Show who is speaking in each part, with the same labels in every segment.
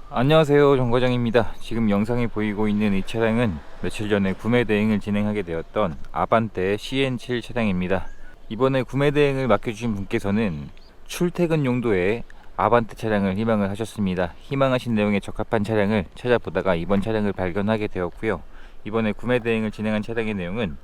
Speaker 1: 안녕하세요, 정과장입니다. 지금 영상이 보이고 있는 이 차량은 며칠 전에 구매 대행을 진행하게 되었던 아반떼 CN7 차량입니다. 이번에 구매 대행을 맡겨주신 분께서는 출퇴근 용도의 아반떼 차량을 희망을 하셨습니다. 희망하신 내용에 적합한 차량을 찾아보다가 이번 차량을 발견하게 되었고요. 이번에 구매 대행을 진행한 차량의 내용은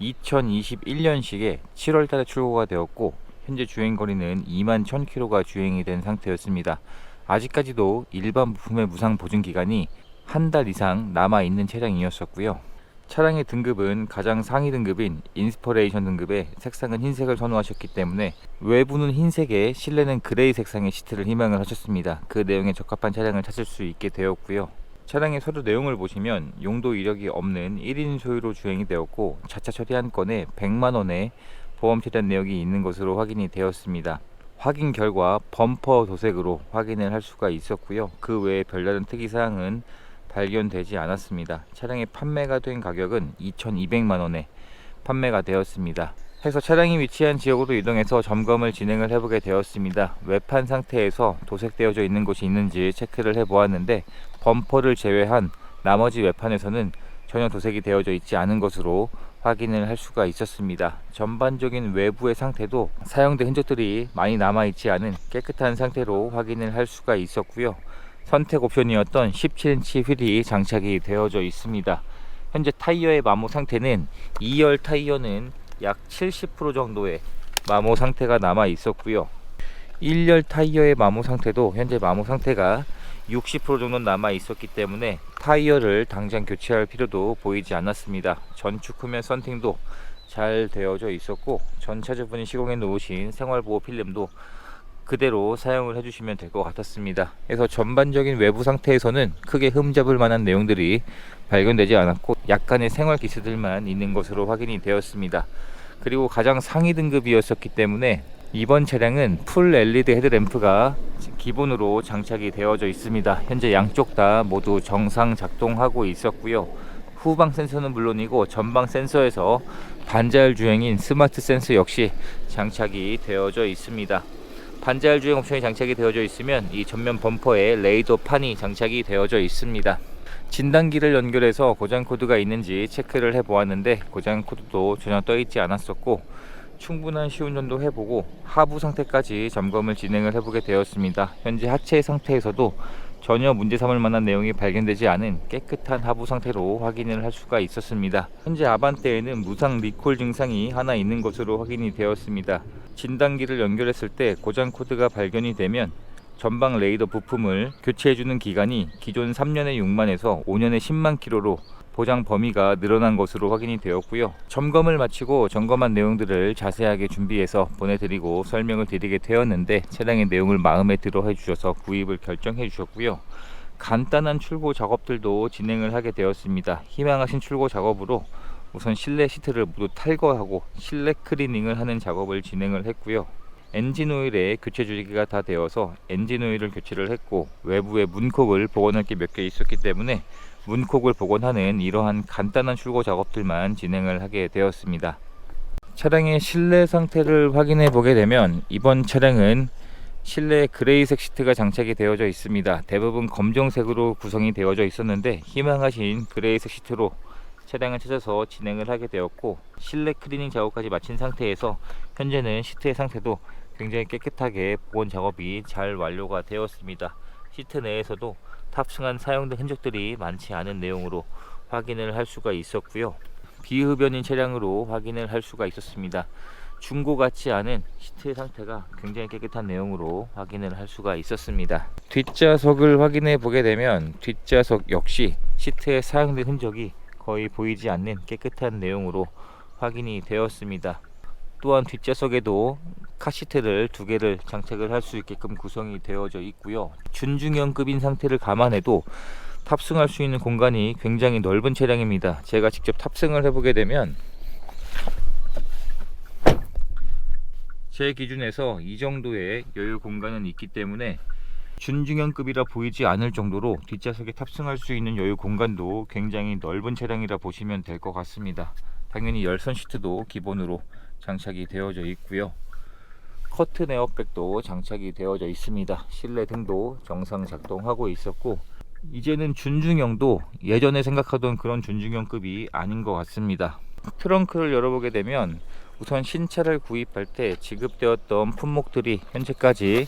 Speaker 1: 2021년식에 7월달에 출고가 되었고 현재 주행거리는 21,000km가 주행이 된 상태였습니다. 아직까지도 일반 부품의 무상 보증 기간이 한 달 이상 남아있는 차량이었었고요. 차량의 등급은 가장 상위 등급인 인스퍼레이션 등급의 색상은 흰색을 선호하셨기 때문에 외부는 흰색에 실내는 그레이 색상의 시트를 희망을 하셨습니다. 그 내용에 적합한 차량을 찾을 수 있게 되었고요. 차량의 서류 내용을 보시면 용도 이력이 없는 1인 소유로 주행이 되었고 자차 처리 한 건에 100만원의 보험 처리한 내역이 있는 것으로 확인이 되었습니다. 확인 결과 범퍼 도색으로 확인을 할 수가 있었고요. 그 외에 별다른 특이사항은 발견되지 않았습니다. 차량의 판매가 된 가격은 2,200만원에 판매가 되었습니다. 해서 차량이 위치한 지역으로 이동해서 점검을 진행을 해보게 되었습니다. 외판 상태에서 도색되어져 있는 곳이 있는지 체크를 해보았는데 범퍼를 제외한 나머지 외판에서는 전혀 도색이 되어져 있지 않은 것으로 확인을 할 수가 있었습니다. 전반적인 외부의 상태도 사용된 흔적들이 많이 남아있지 않은 깨끗한 상태로 확인을 할 수가 있었고요. 선택 옵션이었던 17인치 휠이 장착이 되어져 있습니다. 현재 타이어의 마모 상태는 2열 타이어는 약 70% 정도의 마모 상태가 남아 있었고요. 1열 타이어의 마모 상태도 현재 마모 상태가 60% 정도 남아 있었기 때문에 타이어를 당장 교체할 필요도 보이지 않았습니다. 전축 후면 썬팅도 잘 되어져 있었고 전차주분이 시공해 놓으신 생활보호 필름도 그대로 사용을 해주시면 될 것 같았습니다. 그래서 전반적인 외부 상태에서는 크게 흠잡을 만한 내용들이 발견되지 않았고 약간의 생활 기스들만 있는 것으로 확인이 되었습니다. 그리고 가장 상위 등급이었었기 때문에 이번 차량은 풀 LED 헤드램프가 기본으로 장착이 되어져 있습니다. 현재 양쪽 다 모두 정상 작동하고 있었고요. 후방 센서는 물론이고 전방 센서에서 반자율 주행인 스마트 센서 역시 장착이 되어져 있습니다. 반자율 주행 옵션이 장착이 되어져 있으면 이 전면 범퍼에 레이더 판이 장착이 되어져 있습니다. 진단기를 연결해서 고장 코드가 있는지 체크를 해보았는데 고장 코드도 전혀 떠 있지 않았었고 충분한 시운전도 해보고 하부 상태까지 점검을 진행을 해보게 되었습니다. 현재 하체 상태에서도 전혀 문제 삼을 만한 내용이 발견되지 않은 깨끗한 하부 상태로 확인을 할 수가 있었습니다. 현재 아반떼에는 무상 리콜 증상이 하나 있는 것으로 확인이 되었습니다. 진단기를 연결했을 때 고장 코드가 발견이 되면 전방 레이더 부품을 교체해주는 기간이 기존 3년에 6만에서 5년에 10만 킬로로 보장 범위가 늘어난 것으로 확인이 되었고요. 점검을 마치고 점검한 내용들을 자세하게 준비해서 보내드리고 설명을 드리게 되었는데 차량의 내용을 마음에 들어 해주셔서 구입을 결정해 주셨고요. 간단한 출고 작업들도 진행을 하게 되었습니다. 희망하신 출고 작업으로 우선 실내 시트를 모두 탈거하고 실내 클리닝을 하는 작업을 진행을 했고요. 엔진 오일에 교체 주기가 다 되어서 엔진 오일을 교체를 했고 외부에 문콕을 복원할 게 몇 개 있었기 때문에 문콕을 복원하는 이러한 간단한 출고 작업들만 진행을 하게 되었습니다. 차량의 실내 상태를 확인해 보게 되면 이번 차량은 실내에 그레이색 시트가 장착이 되어져 있습니다. 대부분 검정색으로 구성이 되어져 있었는데 희망하신 그레이색 시트로 차량을 찾아서 진행을 하게 되었고 실내 클리닝 작업까지 마친 상태에서 현재는 시트의 상태도 굉장히 깨끗하게 복원 작업이 잘 완료가 되었습니다. 시트 내에서도 탑승한 사용된 흔적들이 많지 않은 내용으로 확인을 할 수가 있었고요. 비흡연인 차량으로 확인을 할 수가 있었습니다. 중고 같지 않은 시트의 상태가 굉장히 깨끗한 내용으로 확인을 할 수가 있었습니다. 뒷좌석을 확인해 보게 되면 뒷좌석 역시 시트에 사용된 흔적이 거의 보이지 않는 깨끗한 내용으로 확인이 되었습니다. 또한 뒷좌석에도 카시트를 2개를 장착을 할 수 있게끔 구성이 되어져 있고요. 준중형급인 상태를 감안해도 탑승할 수 있는 공간이 굉장히 넓은 차량입니다. 제가 직접 탑승을 해보게 되면 제 기준에서 이 정도의 여유 공간은 있기 때문에 준중형급이라 보이지 않을 정도로 뒷좌석에 탑승할 수 있는 여유 공간도 굉장히 넓은 차량이라 보시면 될 것 같습니다. 당연히 열선 시트도 기본으로 장착이 되어져 있고요. 커튼 에어백도 장착이 되어져 있습니다. 실내 등도 정상 작동하고 있었고, 이제는 준중형도 예전에 생각하던 그런 준중형급이 아닌 것 같습니다. 트렁크를 열어보게 되면 우선 신차를 구입할 때 지급되었던 품목들이 현재까지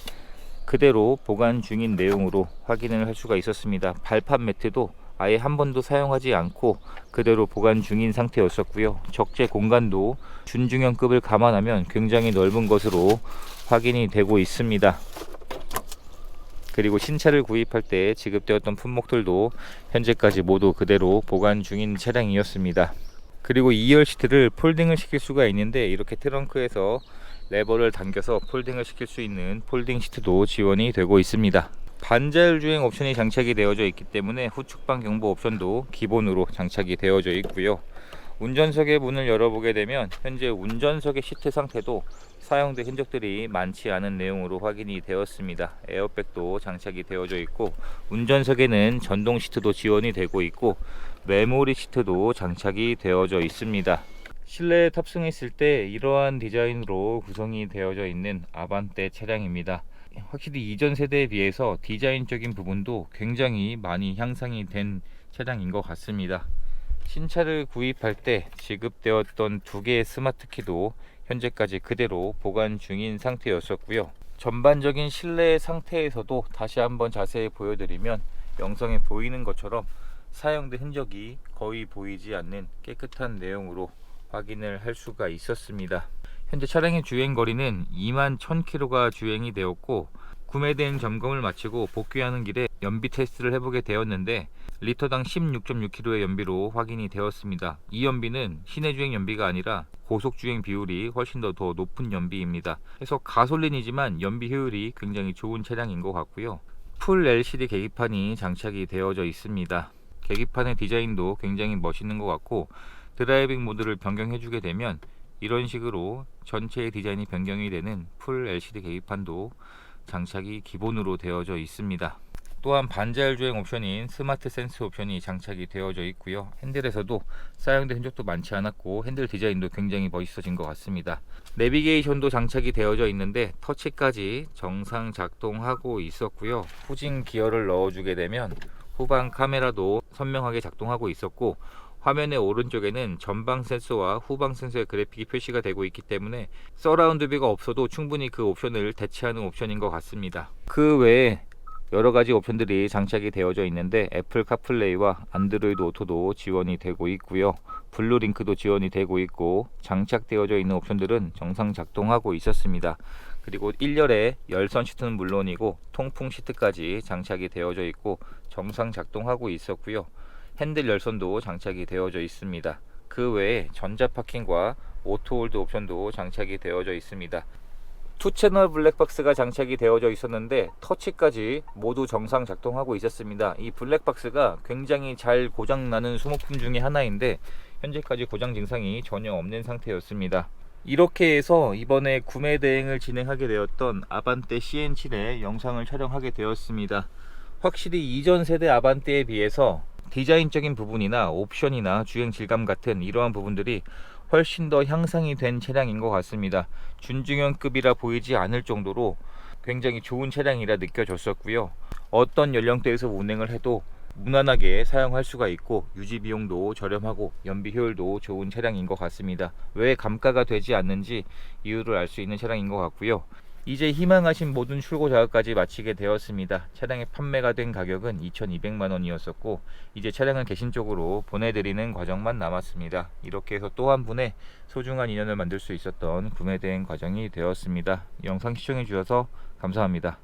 Speaker 1: 그대로 보관 중인 내용으로 확인을 할 수가 있었습니다. 발판 매트도 아예 한 번도 사용하지 않고 그대로 보관 중인 상태였었고요. 적재 공간도 준중형급을 감안하면 굉장히 넓은 것으로 확인이 되고 있습니다. 그리고 신차를 구입할 때 지급되었던 품목들도 현재까지 모두 그대로 보관 중인 차량이었습니다. 그리고 2열 시트를 폴딩을 시킬 수가 있는데, 이렇게 트렁크에서 레버를 당겨서 폴딩을 시킬 수 있는 폴딩 시트도 지원이 되고 있습니다. 반자율 주행 옵션이 장착이 되어져 있기 때문에 후측방 경보 옵션도 기본으로 장착이 되어져 있고요. 운전석의 문을 열어보게 되면 현재 운전석의 시트 상태도 사용된 흔적들이 많지 않은 내용으로 확인이 되었습니다. 에어백도 장착이 되어져 있고, 운전석에는 전동 시트도 지원이 되고 있고, 메모리 시트도 장착이 되어져 있습니다. 실내에 탑승했을 때 이러한 디자인으로 구성이 되어져 있는 아반떼 차량입니다. 확실히 이전 세대에 비해서 디자인적인 부분도 굉장히 많이 향상이 된 차량인 것 같습니다. 신차를 구입할 때 지급되었던 2개의 스마트키도 현재까지 그대로 보관 중인 상태였었고요. 전반적인 실내 상태에서도 다시 한번 자세히 보여드리면 영상에 보이는 것처럼 사용된 흔적이 거의 보이지 않는 깨끗한 내용으로 확인을 할 수가 있었습니다. 현재 차량의 주행거리는 21,000km가 주행이 되었고, 구매된 점검을 마치고 복귀하는 길에 연비 테스트를 해보게 되었는데 리터당 16.6km의 연비로 확인이 되었습니다. 이 연비는 시내 주행 연비가 아니라 고속 주행 비율이 훨씬 더 높은 연비입니다. 그래서 가솔린이지만 연비 효율이 굉장히 좋은 차량인 것 같고요. 풀 LCD 계기판이 장착이 되어져 있습니다. 계기판의 디자인도 굉장히 멋있는 것 같고, 드라이빙 모드를 변경해 주게 되면 이런 식으로 전체의 디자인이 변경이 되는 풀 LCD 계기판도 장착이 기본으로 되어져 있습니다. 또한 반자율 주행 옵션인 스마트 센스 옵션이 장착이 되어져 있고요. 핸들에서도 사용된 흔적도 많지 않았고, 핸들 디자인도 굉장히 멋있어진 것 같습니다. 내비게이션도 장착이 되어져 있는데 터치까지 정상 작동하고 있었고요. 후진 기어를 넣어주게 되면 후방 카메라도 선명하게 작동하고 있었고, 화면의 오른쪽에는 전방 센서와 후방 센서의 그래픽이 표시가 되고 있기 때문에 서라운드 뷰가 없어도 충분히 그 옵션을 대체하는 옵션인 것 같습니다. 그 외에 여러가지 옵션들이 장착이 되어져 있는데 애플 카플레이와 안드로이드 오토도 지원이 되고 있고요. 블루링크도 지원이 되고 있고, 장착되어져 있는 옵션들은 정상 작동하고 있었습니다. 그리고 1열에 열선 시트는 물론이고 통풍 시트까지 장착이 되어져 있고 정상 작동하고 있었고요. 핸들 열선도 장착이 되어져 있습니다. 그 외에 전자 파킹과 오토 홀드 옵션도 장착이 되어져 있습니다. 2채널 블랙박스가 장착이 되어져 있었는데 터치까지 모두 정상 작동하고 있었습니다. 이 블랙박스가 굉장히 잘 고장나는 소모품 중에 하나인데 현재까지 고장 증상이 전혀 없는 상태였습니다. 이렇게 해서 이번에 구매 대행을 진행하게 되었던 아반떼 CN7의 영상을 촬영하게 되었습니다. 확실히 이전 세대 아반떼에 비해서 디자인적인 부분이나 옵션이나 주행 질감 같은 이러한 부분들이 훨씬 더 향상이 된 차량인 것 같습니다. 준중형급이라 보이지 않을 정도로 굉장히 좋은 차량이라 느껴졌었고요. 어떤 연령대에서 운행을 해도 무난하게 사용할 수가 있고 유지 비용도 저렴하고 연비 효율도 좋은 차량인 것 같습니다. 왜 감가가 되지 않는지 이유를 알 수 있는 차량인 것 같고요. 이제 희망하신 모든 출고 작업까지 마치게 되었습니다. 차량의 판매가 된 가격은 2,200만원이었었고 이제 차량을 개신 쪽으로 보내드리는 과정만 남았습니다. 이렇게 해서 또 한 분의 소중한 인연을 만들 수 있었던 구매 대행 과정이 되었습니다. 영상 시청해 주셔서 감사합니다.